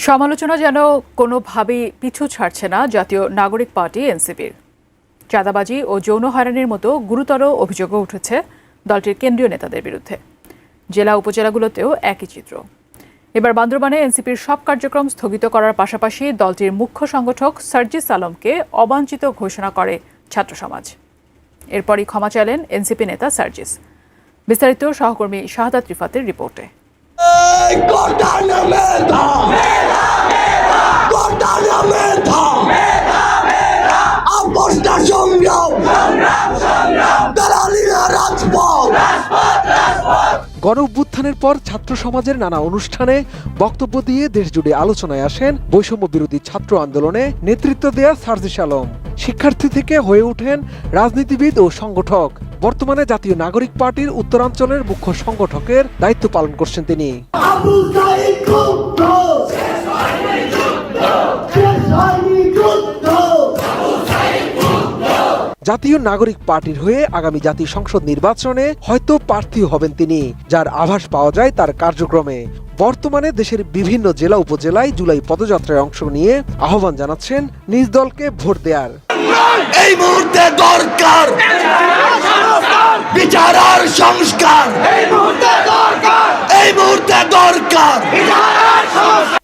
সমালোচনা যেন কোনোভাবেই পিছু ছাড়ছে না জাতীয় নাগরিক পার্টি এনসিপির। চাঁদাবাজি ও যৌন হয়রানির মতো গুরুতর অভিযোগও উঠেছে দলটির কেন্দ্রীয় নেতাদের বিরুদ্ধে। জেলা উপজেলাগুলোতেও একই চিত্র। এবার বান্দরবানে এনসিপির সব কার্যক্রম স্থগিত করার পাশাপাশি দলটির মুখ্য সংগঠক সার্জিস আলমকে অবাঞ্ছিত ঘোষণা করে ছাত্র সমাজ। এরপরই ক্ষমা চাইলেন এনসিপি নেতা সার্জিস। বিস্তারিত সহকর্মী শাহাদাত রিফাতের রিপোর্টে। গণ অভ্যুত্থানের পর ছাত্র সমাজের নানা অনুষ্ঠানে বক্তব্য দিয়ে দেশজুড়ে আলোচনায় আসেন বৈষম্য বিরোধী ছাত্র আন্দোলনে নেতৃত্ব দেয়া সার্জিস আলম। শিক্ষার্থী থেকে হয়ে ওঠেন রাজনীতিবিদ ও সংগঠক। বর্তমানে জাতীয় নাগরিক পার্টির উত্তরাঞ্চলের মুখ্য সংগঠকের দায়িত্ব পালন করছেন তিনি। জাতীয় নাগরিক পার্টির হয়ে আগামী জাতীয় সংসদ নির্বাচনে হয়তো প্রার্থী হবেন তিনি, যার আভাস পাওয়া যায় তার কার্যক্রমে। বর্তমানে দেশের বিভিন্ন জেলা উপজেলায় জুলাই পদযাত্রায় অংশ নিয়ে আহ্বান জানাচ্ছেন নিজ দলকে ভোট দেওয়ার। এই মুহূর্তে দরকার বিচার আর সংস্কার, এই মুহূর্তে দরকার।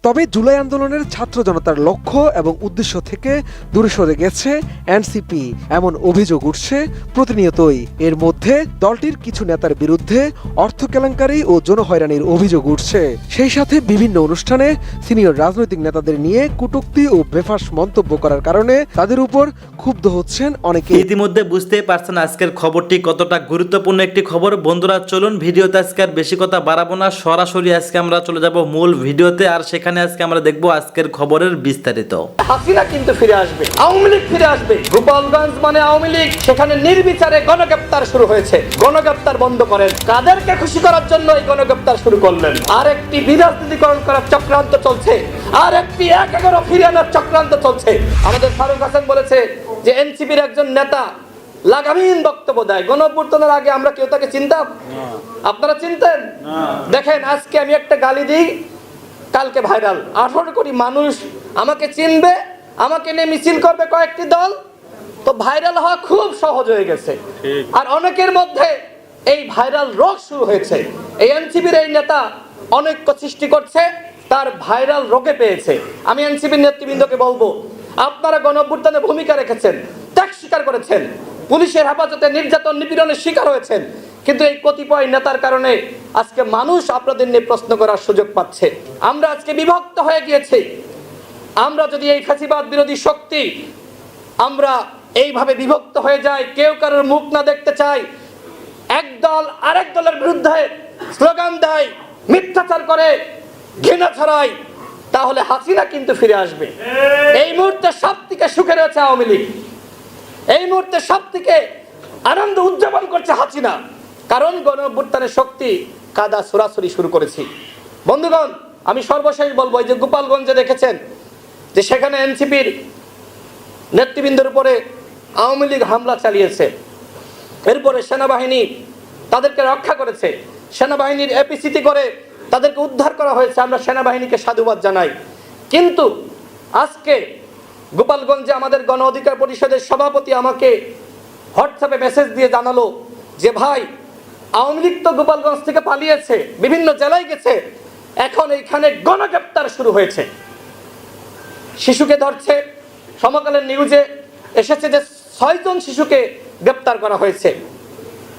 তবে জুলাই আন্দোলনের ছাত্র জনতার লক্ষ্য এবং উদ্দেশ্য থেকে দূরে সরে গেছে এনসিপি, এমন অভিযোগ উঠছে প্রতিনিয়তই। এর মধ্যে দলটির কিছু নেতার বিরুদ্ধে অর্থ কেলেঙ্কারি ও যৌনহয়রানির অভিযোগ উঠছে। সেই সাথে বিভিন্ন অনুষ্ঠানে সিনিয়র রাজনৈতিক নেতাদের নিয়ে কটূক্তি ও বেফাঁস মন্তব্য করার কারণে তাদের উপর ক্ষুব্ধ হচ্ছেন অনেকে। ইতিমধ্যে বুঝতেই পারছেন আজকের খবরটি কতটা গুরুত্বপূর্ণ একটি খবর। বন্ধুরা চলুন ভিডিওতে আজকে আর বেশি কথা বাড়াবো না, সরাসরি আজকে আমরা চলে যাব মূল ভিডিওতে। আর সেখানে আজকে আমরা দেখবো আজকের খবরের বিস্তারিত। হাসিনা কিন্তু ফিরে আসবে, আওয়ামী লীগ ফিরে আসবে। গোপালগঞ্জ মানে আওয়ামী লীগ, সেখানে নির্বিচারে গণগ্রেপ্তার শুরু হয়েছে। গণগ্রেপ্তার বন্ধ করেন। কাদেরকে খুশি করার জন্য এই গণগ্রেপ্তার শুরু করলেন? আর একটি বিরাজনীতিকরণ করার চক্রান্ত চলছে, আর একটি ১/১১ ফিরে আনার চক্রান্ত চলছে। আমাদের ফারুক হাসান বলেছে যে এনসিপির একজন নেতা লাগামহীন বক্তব্য দেয়। গণঅভ্যুত্থানের আগে আমরা কেউ তাকে চিনতাম? আপনারা চিনতেন? দেখেন আজকে আমি একটা গালি দিই, কালকে ভাইরাল। 18 কোটি মানুষ আমাকে চিনবে, আমাকে নিয়ে মিছিল করবে কয়েকটি দল, তো ভাইরাল হওয়া খুব সহজ হয়ে গেছে। আর অনেকের মধ্যে এই ভাইরাল রোগ শুরু হয়েছে। এই এনসিপির এই নেতা অনৈক্য সৃষ্টি করছে, তার ভাইরাল রোগে পেয়েছে। আমি এনসিপির নেতৃবৃন্দকে বলবো, আপনারা গণঅভ্যুত্থানে ভূমিকা রেখেছেন, ত্যাগ স্বীকার করেছেন, পুলিশের হেফাজতে নির্যাতন নিপীড়নের শিকার হয়েছেন, কিন্তু এই কতিপয় নেতার কারণে আজকে মানুষ আপনাদের নিয়ে প্রশ্ন করার সুযোগ পাচ্ছে। আমরা আজকে বিভক্ত হয়ে গিয়েছি। আমরা যদি এই ফ্যাসিবাদ বিরোধী শক্তি আমরা এইভাবে বিভক্ত হয়ে যাই, কেউ কারোর মুখ না দেখতে চাই, এক দল আরেক দলের বিরুদ্ধে স্লোগান দেয়, মিথ্যাচার করে, ঘৃণা ছড়ায়, তাহলে হাসিনা কিন্তু ফিরে আসবে। এই মুহূর্তে সব থেকে সুখে রয়েছে আওয়ামী লীগ, এই মুহূর্তে সব থেকে আনন্দ উদযাপন করছে হাসিনা, কারণ গণঅভ্যুত্থানের শক্তি কাদা ছোড়াছুরি শুরু করেছি। বন্ধুগণ, আমি সর্বশেষ বলবো, এই যে গোপালগঞ্জে দেখেছেন যে সেখানে এনসিপির নেতৃবৃন্দের উপরে আওয়ামী লীগ হামলা চালিয়েছে, এরপরে সেনাবাহিনী তাদেরকে রক্ষা করেছে, সেনাবাহিনীর এপিসিটি করে তাদেরকে উদ্ধার করা হয়েছে। আমরা সেনাবাহিনীকে সাধুবাদ জানাই। কিন্তু আজকে গোপালগঞ্জে আমাদের গণ অধিকার পরিষদের সভাপতি আমাকে হোয়াটসঅ্যাপে মেসেজ দিয়ে জানালো যে ভাই, আওয়ামী লীগ তো গোপালগঞ্জ থেকে পালিয়েছে, বিভিন্ন জেলায় গেছে, এখন এইখানে গণগ্রেপ্তার শুরু হয়েছে, শিশুকে ধরছে। সমকালের নিউজে এসেছে যে 6 জন শিশুকে গ্রেপ্তার করা হয়েছে,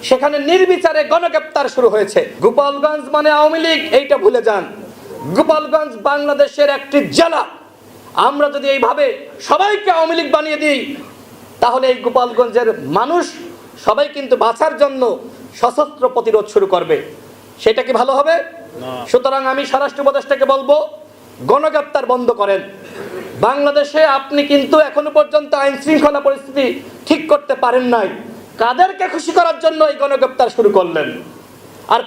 সেখানে নির্বিচারে গণগ্রেপ্তার শুরু হয়েছে। গোপালগঞ্জ মানে আওয়ামী লীগ, এইটা ভুলে যান। গোপালগঞ্জ বাংলাদেশের একটি জেলা। আমরা যদি এইভাবে সবাইকে আওয়ামী লীগ বানিয়ে দিই, তাহলে এই গোপালগঞ্জের মানুষ সবাই কিন্তু বাঁচার জন্য সশস্ত্র প্রতিরোধ শুরু করবে। সেটা কি ভালো হবে? সুতরাং আমি স্বরাষ্ট্র উপদেষ্টাকে বলবো, গণগ্রেপ্তার বন্ধ করেন। বাংলাদেশে আপনি কিন্তু এখনো পর্যন্ত আইন শৃঙ্খলা পরিস্থিতি ঠিক করতে পারেন নাই। কাদেরকে খুশি করার জন্য এই গণগ্রেপ্তার শুরু করলেন? আর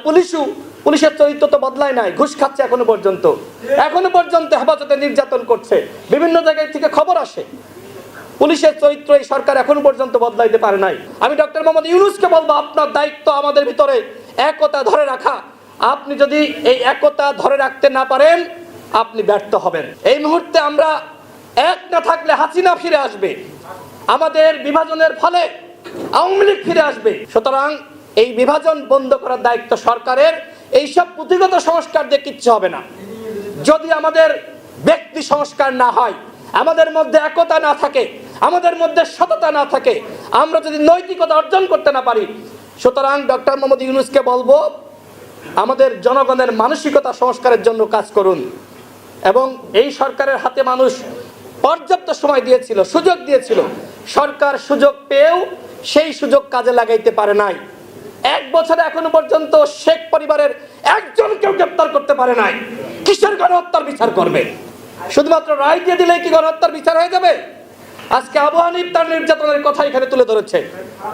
পুলিশের চরিত্র তো বদলায় নাই, ঘুষ খাচ্ছে এখনো পর্যন্ত হেফাজতে নির্যাতন করছে। বিভিন্ন জায়গায় থেকে খবর আসে, পুলিশের চরিত্র এই সরকার এখনো পর্যন্ত বদলাইতে পারে নাই। আমি ডক্টর মোহাম্মদ ইউনূসকে বলবো, আপনার দায়িত্ব আমাদের ভিতরে একতা ধরে রাখা। আপনি যদি এই একতা ধরে রাখতে না পারেন, আপনি ব্যর্থ হবেন। এই মুহূর্তে আমরা এক না থাকলে হাসিনা ফিরে আসবে, আমাদের বিভাজনের ফলে আওয়ামী লীগ ফিরে আসবে। সুতরাং এই বিভাজন বন্ধ করার দায়িত্ব সরকারের। এইসব পুঁথিগত সংস্কার দিয়ে কিচ্ছু হবে না যদি আমাদের ব্যক্তি সংস্কার না হয়, আমাদের মধ্যে একতা না থাকে, আমাদের মধ্যে সততা না থাকে, আমরা যদি নৈতিকতা অর্জন করতে না পারি। সুতরাং ডক্টর মোহাম্মদ ইউনূসকে বলবো, আমাদের জনগণের মানসিকতা সংস্কারের জন্য কাজ করুন। এবং এই সরকারের হাতে মানুষ পর্যাপ্ত সময় দিয়েছিল, সুযোগ দিয়েছিল, সরকার সুযোগ পেয়েও সেই সুযোগ কাজে লাগাইতে পারে নাই। 1 বছরে এখনো পর্যন্ত শেখ পরিবারের একজনকেও গ্রেপ্তার করতে পারে নাই। কিসের গণহত্যার বিচার করবে? শুধুমাত্র রায় দিয়ে দিলেই কি গণহত্যার বিচার হয়ে যাবে? আজকে আবু হানিফ তার নির্যাতনের কথা এখানে তুলে ধরেছে,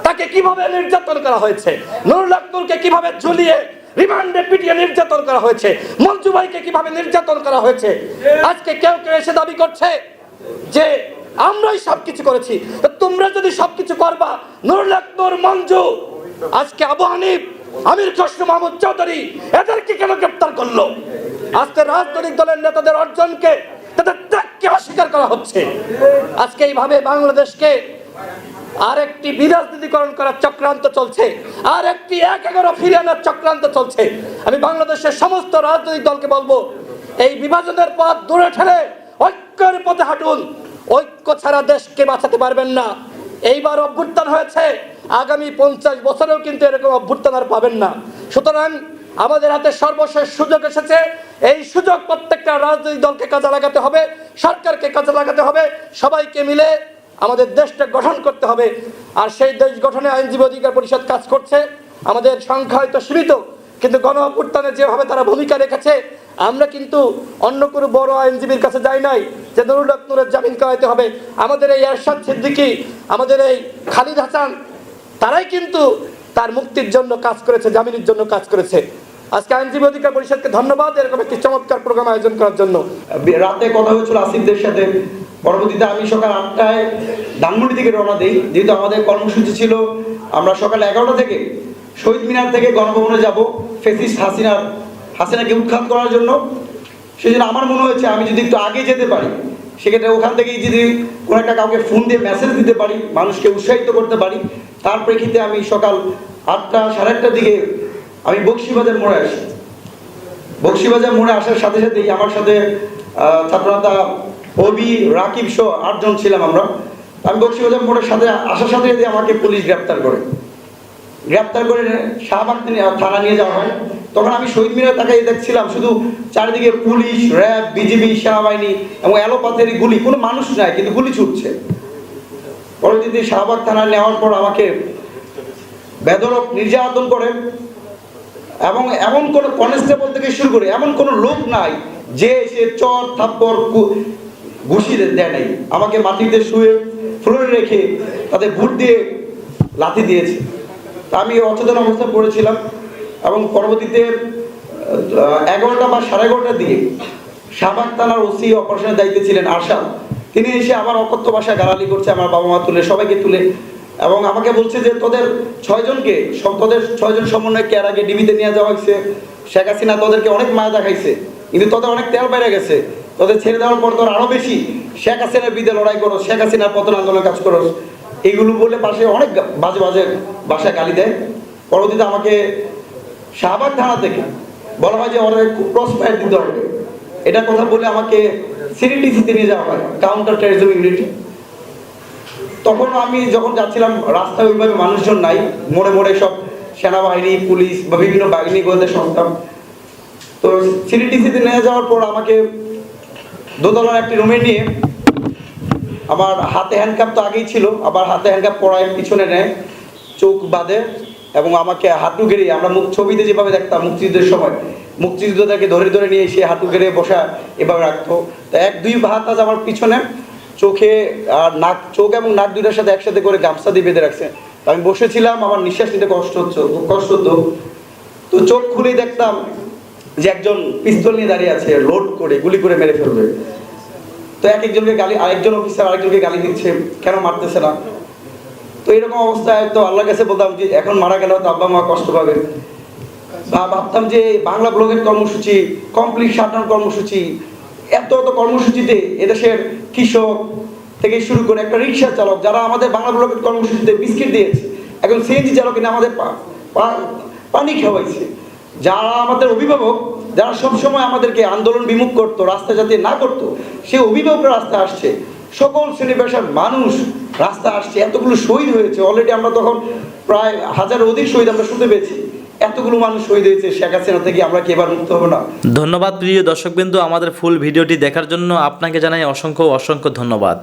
তাকে কিভাবে নির্যাতন করা হয়েছে, নুরুল আক্তারকে কিভাবে ঝুলিয়ে রিমান্ডে পিটিয়ে নির্যাতন করা হয়েছে, মঞ্জু ভাইকে কিভাবে নির্যাতন করা হয়েছে। আজকে কেউ কেউ এসে দাবি করছে যে আমরাই সবকিছু করেছি। তোমরা যদি সবকিছু করবা, নুরুল আক্তার, মঞ্জু, আজকে আবু হানিফ, আমির খসরু মাহমুদ চৌধুরী, এদেরকে কেন গ্রেপ্তার করলো? আজকে রাজনৈতিক দলের নেতাদের অর্জনকে, তাদের ত্যাগকে অস্বীকার করা হচ্ছে। আজকে এইভাবে বাংলাদেশকে আরেকটি বিরাজনীতিকরণ করার চক্রান্ত চলছে, আর একটি 1-11 ফিরিয়ে আনার চক্রান্ত চলছে। আমি বাংলাদেশের সমস্ত রাজনৈতিক দলকে বলবো, এই বিভাজনের পথ দূরে ঠেলে ঐক্যের পথে হাঁটুন। ঐক্য ছাড়া দেশকে বাঁচাতে পারবেন না। এইবার অভ্যুত্থান হয়েছে, আগামী 50 বছরেও কিন্তু এরকম অভ্যুত্থান আর পাবেন না। সুতরাং আমাদের হাতে সর্বশেষ সুযোগ এসেছে। এই সুযোগ প্রত্যেকটা রাজনৈতিক দলকে কাজে লাগাতে হবে, সরকারকে কাজে লাগাতে হবে, সবাইকে মিলে আমাদের দেশটা গঠন করতে হবে। আর সেই দেশ গঠনে আইনজীবী অধিকার পরিষদ কাজ করছে। আমাদের সংখ্যা হয়তো সীমিত, কিন্তু গণ অভ্যুত্থানে যেভাবে তারা ভূমিকা রেখেছে, আমরা কিন্তু অন্য কোনো বড় আইনজীবীর কাছে যাই নাই যে নুরুল আক্তারের জামিন করাইতে হবে। আমাদের এই এরশাদ সিদ্দিকী, আমাদের এই খালিদ হাসান, তারাই কিন্তু তার মুক্তির জন্য কাজ করেছে, জামিনের জন্য কাজ করেছে। আজকে আইনজীবী অধিকার পরিষদকে ধন্যবাদ এরকম একটি চমৎকার প্রোগ্রাম আয়োজন করার জন্য। রাতে কথা হয়েছিল আসিফদের সাথে, পরবর্তীতে আমি সকাল 8টায় ধানমন্ডি থেকে রওনা দিই। যেহেতু আমাদের কর্মসূচি ছিল আমরা সকাল 11টা থেকে শহীদ মিনার থেকে গণভবনে যাব ফ্যাসিস্ট হাসিনাকে উৎখাত করার জন্য। সেই জন্য আমার মনে হয়েছে আমি যদি একটু আগে যেতে পারি, সেক্ষেত্রে ওখান থেকেই যদি কোনো একটা কাউকে ফোন দিয়ে মেসেজ দিতে পারি, মানুষকে উৎসাহিত করতে পারি, তার প্রেক্ষিতে আমি সকাল 8টা সাড়ে 8টার দিকে আমি বকশীবাজার মোড়ে আসি। বকশীবাজার মোড়ে আসার সাথে সাথেই আমার সাথে ছাত্রনেতা অবি, রাকিব সহ 8 জন ছিলাম আমরা। আমি বকশীবাজার মোড়ের সাথে আসার সাথে সাথে আমাকে পুলিশ গ্রেপ্তার করে শাহবাগ থানা নিয়ে যাওয়া হয়। তখন আমি শহীদ মিনার তাকাই দেখছিলাম শুধু চারিদিকে পুলিশ, র্যাব, বিজিবি, সেনাবাহিনী এবং অ্যালোপাথের গুলি, কোনো মানুষ নাই কিন্তু গুলি ছুটছে। পরবর্তীতে শাহবাগ থানা নেওয়ার পর আমাকে বেধড়ক নির্যাতন করে এবং এমন কোনো কনস্টেবল থেকে শুরু করে এমন কোনো লোক নাই যে সে চর থাপ্পড় ঘুষি দেয় নাই। আমাকে মাটিতে শুয়ে ফ্লোরে রেখে তাদের বুট দিয়ে লাথি দিয়েছে। তা আমি অচেতন অবস্থায় পড়েছিলাম এবং পরবর্তীতে 11টা বা 11:30টার দিকে শাহবাগ থানার ওসি অপারেশনের দায়িত্বে ছিলেন আরশাদ, তিনি এসে আমার অকথ্য ভাষায় গালালি করছে, আমার বাবা মা তুলে সবাইকে তুলে, এবং আমাকে বলছে যে তোদের 6 জন সমন্বয়কে এর আগে ডিবিতে নিয়ে যাওয়া হয়েছে, শেখ হাসিনা তোদেরকে অনেক মায়া দেখাইছে, কিন্তু তোদের অনেক তেল বাইরে গেছে, তোদের ছেড়ে দেওয়ার পর তোর আরো বেশি শেখ হাসিনার বিরুদ্ধে লড়াই করো, শেখ হাসিনার পতন আন্দোলনে কাজ করো, এইগুলো বলে পাশে অনেক বাজে বাজে ভাষায় গালি দেয়। পরবর্তীতে আমাকে শাহবাগ থানা থেকে বলা হয় যে ওরা ক্রস ফায়ার দিতে হবে, এটা কথা বলে আমাকে সিডিটিসিতে নিয়ে যাওয়া হয়, কাউন্টার টেররিজম ইউনিট। তখন আমি যখন যাচ্ছিলাম রাস্তায় ওইভাবে মানুষজন নাই, মোড়ে মোড়ে সব সেনাবাহিনী, পুলিশ বা বিভিন্ন বাহিনী গোয়েন্দা সংস্থা। তো সিডিটিসিতে নিয়ে যাওয়ার পর আমাকে দোতলার একটি রুমে নিয়ে আমার হাতে হ্যান্ডকাপ তো আগেই ছিল, আবার হাতে হ্যান্ডকাপ পরায় পিছনে নেয়, চোখ বাঁধে এবং আমাকে হাঁটু গেড়ে, আমরা ছবিতে যেভাবে দেখতাম মুক্তিযুদ্ধের সময় মুক্তিযুদ্ধটাকে ধরে ধরে নিয়ে এসে হাঁটু গেড়ে বসা এভাবে রাখতো। তো 1-2 হাত আজ আমার পিছনে, চোখে আর নাক, চোখ এবং নাক দুইটার সাথে একসাথে করে গামছা দিয়ে বেঁধে রাখছে। আমি বসেছিলাম, আমার নিঃশ্বাস নিতে কষ্ট হতো। তো চোখ খুলেই দেখতাম যে একজন পিস্তল নিয়ে দাঁড়িয়ে আছে, লোড করে গুলি করে মেরে ফেলবে। তো একজনকে গালি, আরেকজন অফিসার আরেকজনকে গালি দিচ্ছে, কেন মারতেছে না। তো এরকম অবস্থায় তো আল্লাহর কাছে বলতাম যে এখন মারা গেল তো আব্বা মা কষ্ট পাবে, বা ভাবতাম যে বাংলা ব্লগের কর্মসূচি, কমপ্লিট শাটডাউন কর্মসূচি, এত কর্মসূচিতে এদেশের কৃষক থেকে শুরু করে একটা রিক্সা চালক যারা আমাদের বাংলা ব্লকের কর্মসূচিতে বিস্কিট দিয়েছে, এখন সিএনজি চালক কিনা আমাদের পানি খাওয়াইছে, যারা আমাদের অভিভাবক যারা সবসময় আমাদেরকে আন্দোলন বিমুখ করতো, রাস্তা যাতে না করতো, সে অভিভাবকরা রাস্তা আসছে, সকল শ্রেণী পেশার মানুষ রাস্তা আসছে, এতগুলো শহীদ হয়েছে। অলরেডি আমরা তখন প্রায় 1000-এর অধিক শহীদ আমরা শুনতে পেয়েছি। এতগুলো মানুষ শহীদ হয়েছে, শেখ হাসিনা থেকে আমরা কি এবার মুক্ত হবো না? ধন্যবাদ প্রিয় দর্শকবৃন্দ, আমাদের ফুল ভিডিওটি দেখার জন্য আপনাকে জানাই অসংখ্য ধন্যবাদ।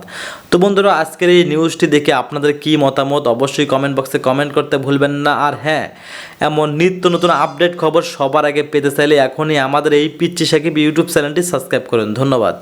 তো বন্ধুরা, আজকের এই নিউজটি দেখে আপনাদের কি মতামত অবশ্যই কমেন্ট বক্সে কমেন্ট করতে ভুলবেন না। আর হ্যাঁ, এমন নিত্য নতুন আপডেট খবর সবার আগে পেতে চাইলে এখনই আমাদের এই পিচ্চি সাকিব ইউটিউব চ্যানেলটি সাবস্ক্রাইব করুন। ধন্যবাদ।